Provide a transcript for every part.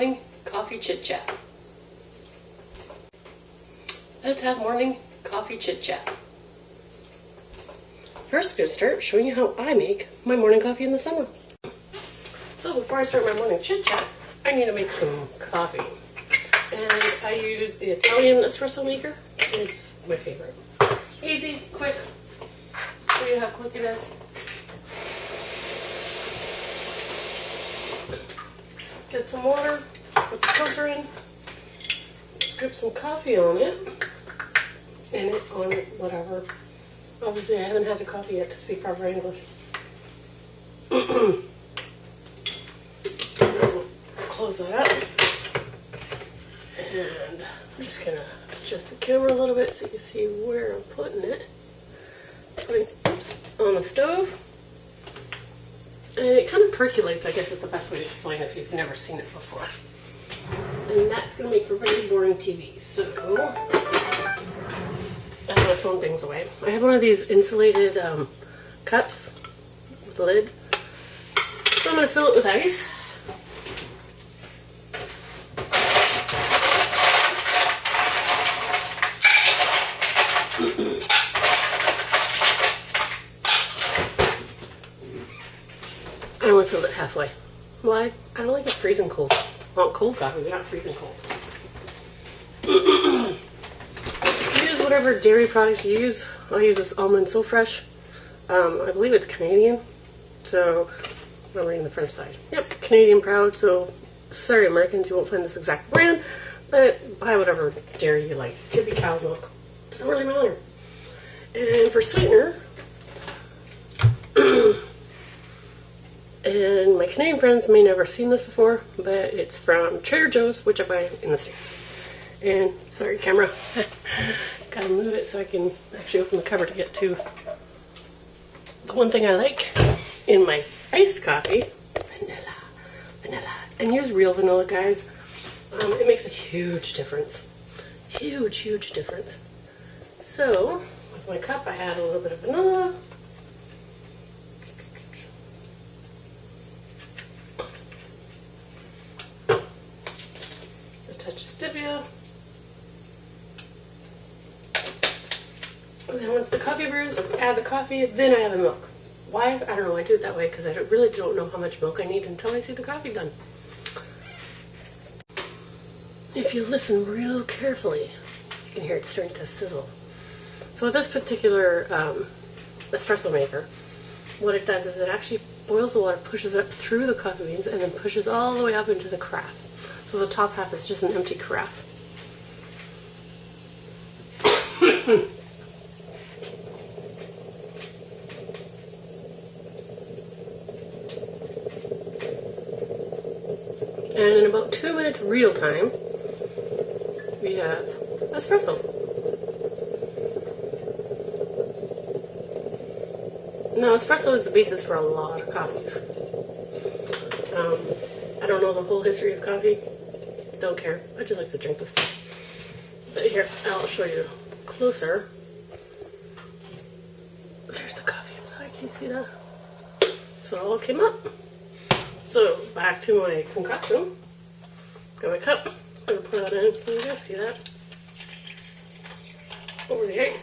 morning coffee chit chat. Let's have morning coffee chit chat. First, I'm going to start showing you how I make my morning coffee in the summer. So before I start my morning chit chat, I need to make some coffee. And I use the Italian espresso maker. It's my favorite. Easy, quick. Show you how quick it is. Get some water, put the filter in, scoop some coffee on it, whatever. Obviously, I haven't had the coffee yet to speak proper English. So, close that up. And I'm just going to adjust the camera a little bit so you can see where I'm putting it. Putting on the stove. And it kind of percolates, I guess is the best way to explain it if you've never seen it before. And that's going to make for very boring TV. So, I'm going to phone things away. I have one of these insulated cups with a lid. So I'm going to fill it with ice. I only filled it halfway. Why? I don't like it freezing cold. I want cold coffee, but not freezing cold. Use whatever dairy product you use. I'll use this almond so fresh. I believe it's Canadian. So, I'm reading the French side. Yep, Canadian proud. So, sorry Americans, you won't find this exact brand. But buy whatever dairy you like. Could be cow's milk. Doesn't really matter. And for sweetener, and my Canadian friends may never have seen this before, but it's from Trader Joe's, which I buy in the States. And, sorry camera, gotta move it so I can actually open the cover to get to the one thing I like in my iced coffee, vanilla. And use real vanilla, guys. It makes a huge difference. Huge difference. So, with my cup I add a little bit of vanilla. Touch of stevia. And then once the coffee brews, add the coffee, then I add the milk. Why? I don't know. I do it that way because I really don't know how much milk I need until I see the coffee done. If you listen real carefully, you can hear it starting to sizzle. So with this particular espresso maker, what it does is it actually boils the water, pushes it up through the coffee beans, and then pushes all the way up into the carafe. So the top half is just an empty carafe. And in about 2 minutes real time, we have espresso. Now, espresso is the basis for a lot of coffees. I don't know the whole history of coffee. Don't care. I just like to drink this stuff. But here, I'll show you closer. There's the coffee inside. Can you see that? So it all came up. So back to my concoction. Got my cup. I'm gonna put that in. Can you guys see that? Over the ice.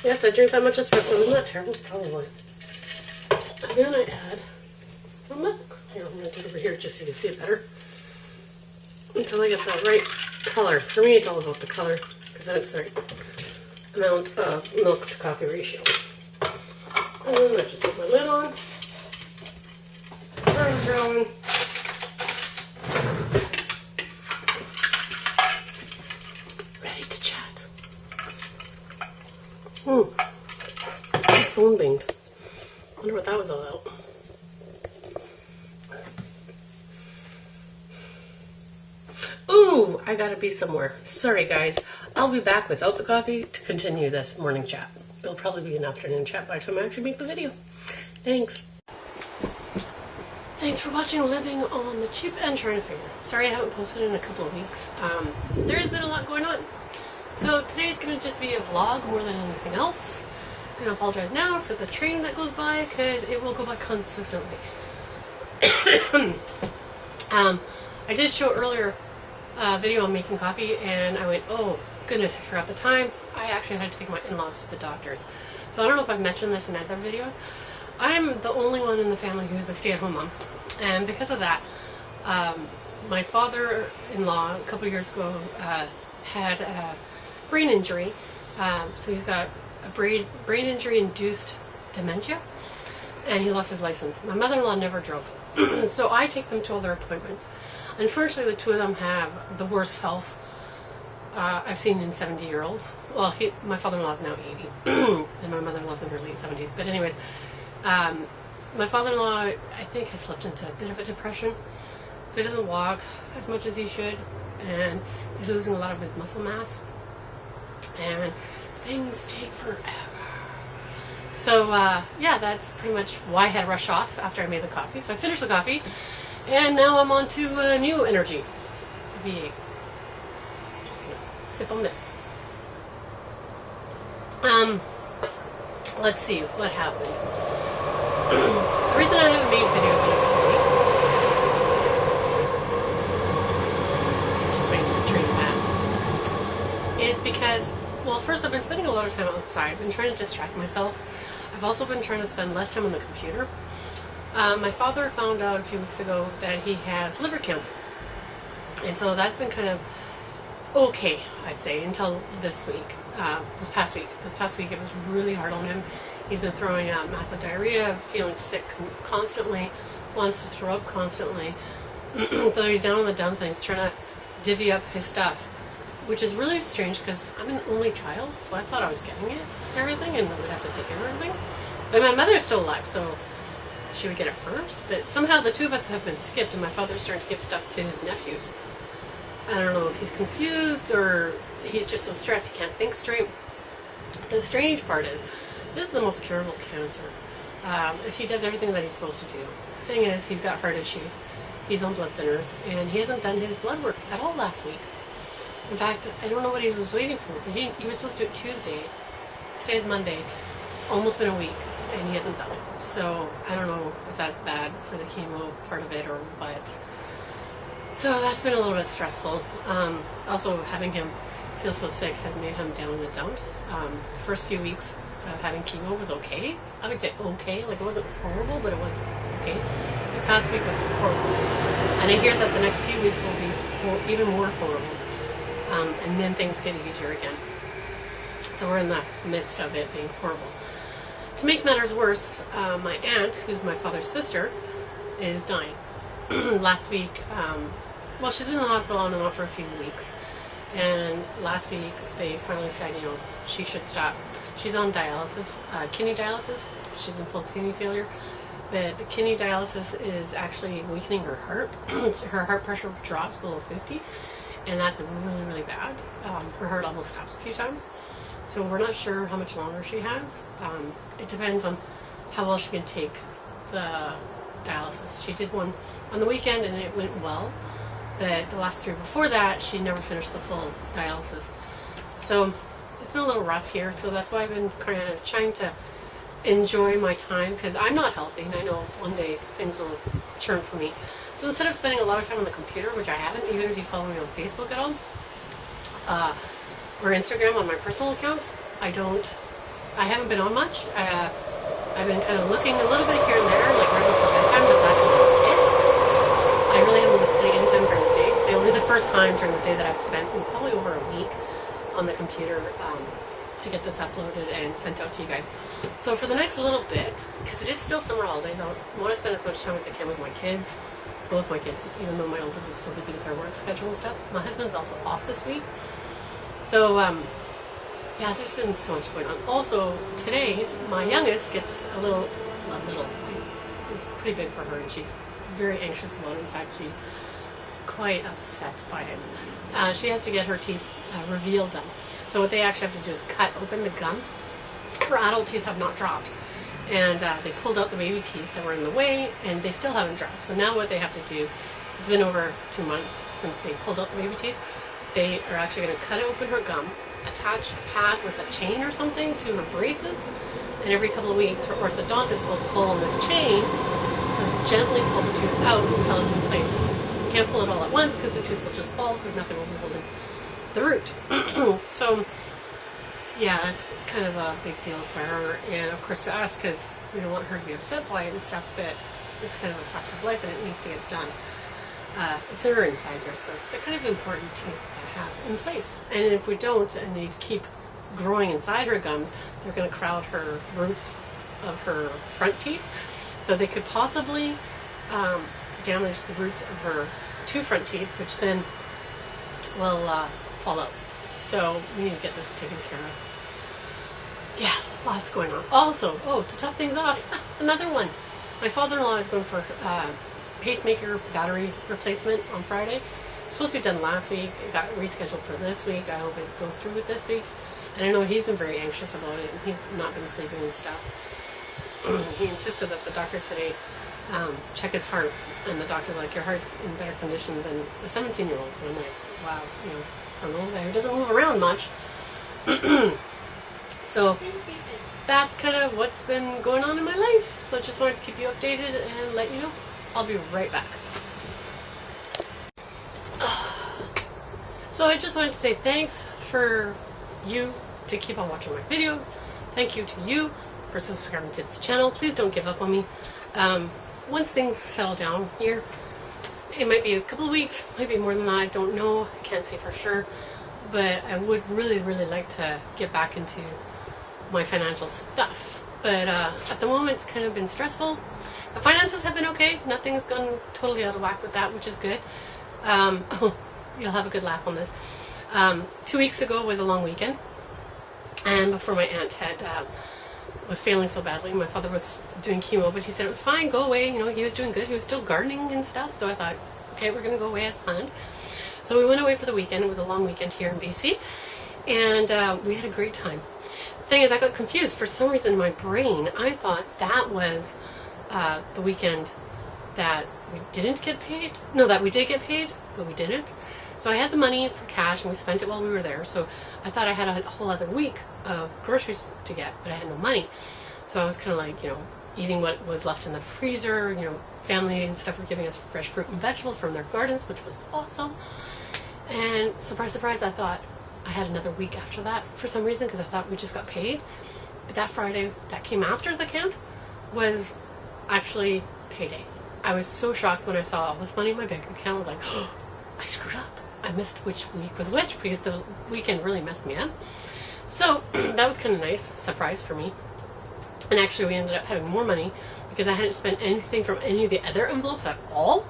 Yes, I drink that much espresso. Isn't that terrible? Probably. And then I add my milk. Here, I'm going to do it over here just so you can see it better. Until I get the right color. For me, it's all about the color, because then it's the right amount of milk to coffee ratio. And then I just put my lid on. Turns rolling. Ready to chat. Phone binged. Wonder what that was all about. Ooh, I gotta be somewhere. Sorry guys. I'll be back without the coffee to continue this morning chat. It'll probably be an afternoon chat by the time I actually make the video. Thanks. Thanks for watching Living on the Cheap and Trying to Figure. Sorry I haven't posted in a couple of weeks. There has been a lot going on. So today's going to just be a vlog more than anything else. I'm going to apologize now for the train that goes by because it will go by consistently. I did show earlier a video on making coffee, and I went, oh goodness, I forgot the time. I actually had to take my in-laws to the doctors. So I don't know if I've mentioned this in other videos. I'm the only one in the family who's a stay-at-home mom, and because of that, my father-in-law a couple years ago had a brain injury. So he's got a brain injury-induced dementia, and he lost his license. My mother-in-law never drove, so I take them to all their appointments. Unfortunately, the two of them have the worst health I've seen in 70-year-olds. Well, my father-in-law is now 80, and my mother-in-law's in her late 70s. But anyways, my father-in-law, I think, has slipped into a bit of a depression. So he doesn't walk as much as he should, and he's losing a lot of his muscle mass. And things take forever. So, yeah, that's pretty much why I had to rush off after I made the coffee. So I finished the coffee, and now I'm on to new energy for V8. Just gonna sip on this. Let's see what happened. The reason I haven't made videos in a few weeks, just waiting for the train to pass, is because, well, first I've been spending a lot of time outside. I've been trying to distract myself. I've also been trying to spend less time on the computer. My father found out a few weeks ago that he has liver cancer. And so that's been kind of okay, I'd say, until this week. This past week. This past week it was really hard on him. He's been throwing out massive diarrhea, feeling sick constantly, wants to throw up constantly. So he's down in the dumps and he's trying to divvy up his stuff, which is really strange because I'm an only child, so I thought I was getting it, everything, and would have to take care of everything. But my mother is still alive, so she would get it first. But somehow the two of us have been skipped, and my father's starting to give stuff to his nephews. I don't know if he's confused or he's just so stressed he can't think straight. The strange part is, this is the most curable cancer. If he does everything that he's supposed to do. The thing is, he's got heart issues, he's on blood thinners, and he hasn't done his blood work at all last week. In fact, I don't know what he was waiting for. He was supposed to do it Tuesday. Today's Monday. It's almost been a week, and he hasn't done it. So I don't know if that's bad for the chemo part of it or what. So that's been a little bit stressful. Also, having him feel so sick has made him down in the dumps. The first few weeks of having chemo was okay. I would say okay. Like, it wasn't horrible, but it was okay. This past week was horrible. And I hear that the next few weeks will be even more horrible. And then things get easier again. So we're in the midst of it being horrible. To make matters worse, my aunt, who's my father's sister, is dying. Last week, well, she's been in the hospital on and off for a few weeks. And last week, they finally said, you know, she should stop. She's on dialysis, kidney dialysis. She's in full kidney failure. But the kidney dialysis is actually weakening her heart. Her heart pressure drops below 50. And that's really, really bad. Her heart almost stops a few times. So we're not sure how much longer she has. It depends on how well she can take the dialysis. She did one on the weekend and it went well. But the last 3 before that, she never finished the full dialysis. So it's been a little rough here. So that's why I've been kind of trying to enjoy my time, because I'm not healthy and I know one day things will turn for me. So instead of spending a lot of time on the computer, which I haven't, even if you follow me on Facebook at all, or Instagram on my personal accounts, I haven't been on much. I've been kind of looking a little bit here and there, like right before bedtime, but that's it. I really haven't been sitting anytime during the day. Today will be the first time during the day that I've spent probably over a week on the computer to get this uploaded and sent out to you guys. So for the next little bit, because it is still summer holidays, I want to spend as much time as I can with my kids. Both my kids, even though my oldest is so busy with their work schedule and stuff. My husband's also off this week. So, yeah, there's been so much going on. Also, today, my youngest gets a little, it's pretty big for her, and she's very anxious about it. In fact, she's quite upset by it. She has to get her teeth reveal done. So what they actually have to do is cut open the gum. Her adult teeth have not dropped. And they pulled out the baby teeth that were in the way, and they still haven't dropped. So now what they have to do, it's been over 2 months since they pulled out the baby teeth, they are actually going to cut open her gum, attach a pad with a chain or something to her braces, and every couple of weeks her orthodontist will pull on this chain to gently pull the tooth out until it's in place. You can't pull it all at once because the tooth will just fall because nothing will be holding the root. So yeah, that's kind of a big deal to her, and of course to us, because we don't want her to be upset by it and stuff, but it's kind of a fact of life and it needs to get done. It's her incisor, so they're kind of important teeth to have in place. And if we don't, and they keep growing inside her gums, they're going to crowd her roots of her front teeth. So they could possibly damage the roots of her two front teeth, which then will fall out. So we need to get this taken care of. Yeah, lots going on. Also, to top things off, another one. My father-in-law is going for pacemaker battery replacement on Friday. It's supposed to be done last week. It got rescheduled for this week. I hope it goes through with this week. And I know he's been very anxious about it, and he's not been sleeping and stuff. He insisted that the doctor today check his heart, and the doctor's like, your heart's in better condition than a 17-year-old. And I'm like, wow, for an old guy who doesn't move around much. So that's kind of what's been going on in my life. So just wanted to keep you updated and let you know. I'll be right back. So I just wanted to say thanks for you to keep on watching my video. Thank you to you for subscribing to this channel. Please don't give up on me. Once things settle down here, it might be a couple of weeks, might be more than that, I don't know. I can't say for sure. But I would really, really like to get back into my financial stuff. But at the moment, it's kind of been stressful. The finances have been okay. Nothing's gone totally out of whack with that, which is good. You'll have a good laugh on this. 2 weeks ago was a long weekend. And before my aunt was failing so badly, my father was doing chemo, but he said it was fine, go away. He was doing good. He was still gardening and stuff. So I thought, okay, we're going to go away as planned. So we went away for the weekend. It was a long weekend here in BC. And we had a great time. The thing is, I got confused. For some reason in my brain, I thought that was the weekend that we didn't get paid. No, that we did get paid, but we didn't. So I had the money for cash and we spent it while we were there. So I thought I had a whole other week of groceries to get, but I had no money. So I was kind of like, eating what was left in the freezer. Family and stuff were giving us fresh fruit and vegetables from their gardens, which was awesome. And surprise, surprise, I thought I had another week after that for some reason, because I thought we just got paid. But that Friday that came after the camp was actually payday. I was so shocked when I saw all this money in my bank account. I was like, oh, I screwed up. I missed which week was which because the weekend really messed me up. So that was kind of nice surprise for me. And actually we ended up having more money because I hadn't spent anything from any of the other envelopes at all,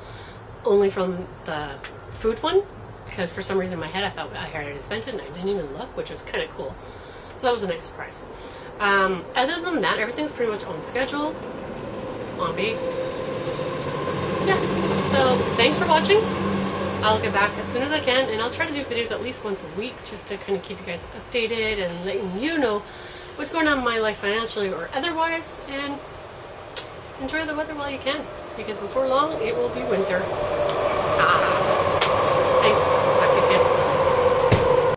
only from the food one, because for some reason in my head I thought I had already spent it and I didn't even look, which was kind of cool. So that was a nice surprise. Other than that, everything's pretty much on schedule, on base. Yeah, so thanks for watching. I'll get back as soon as I can, and I'll try to do videos at least once a week just to kind of keep you guys updated and letting you know what's going on in my life financially or otherwise, and enjoy the weather while you can, because before long it will be winter. Ah.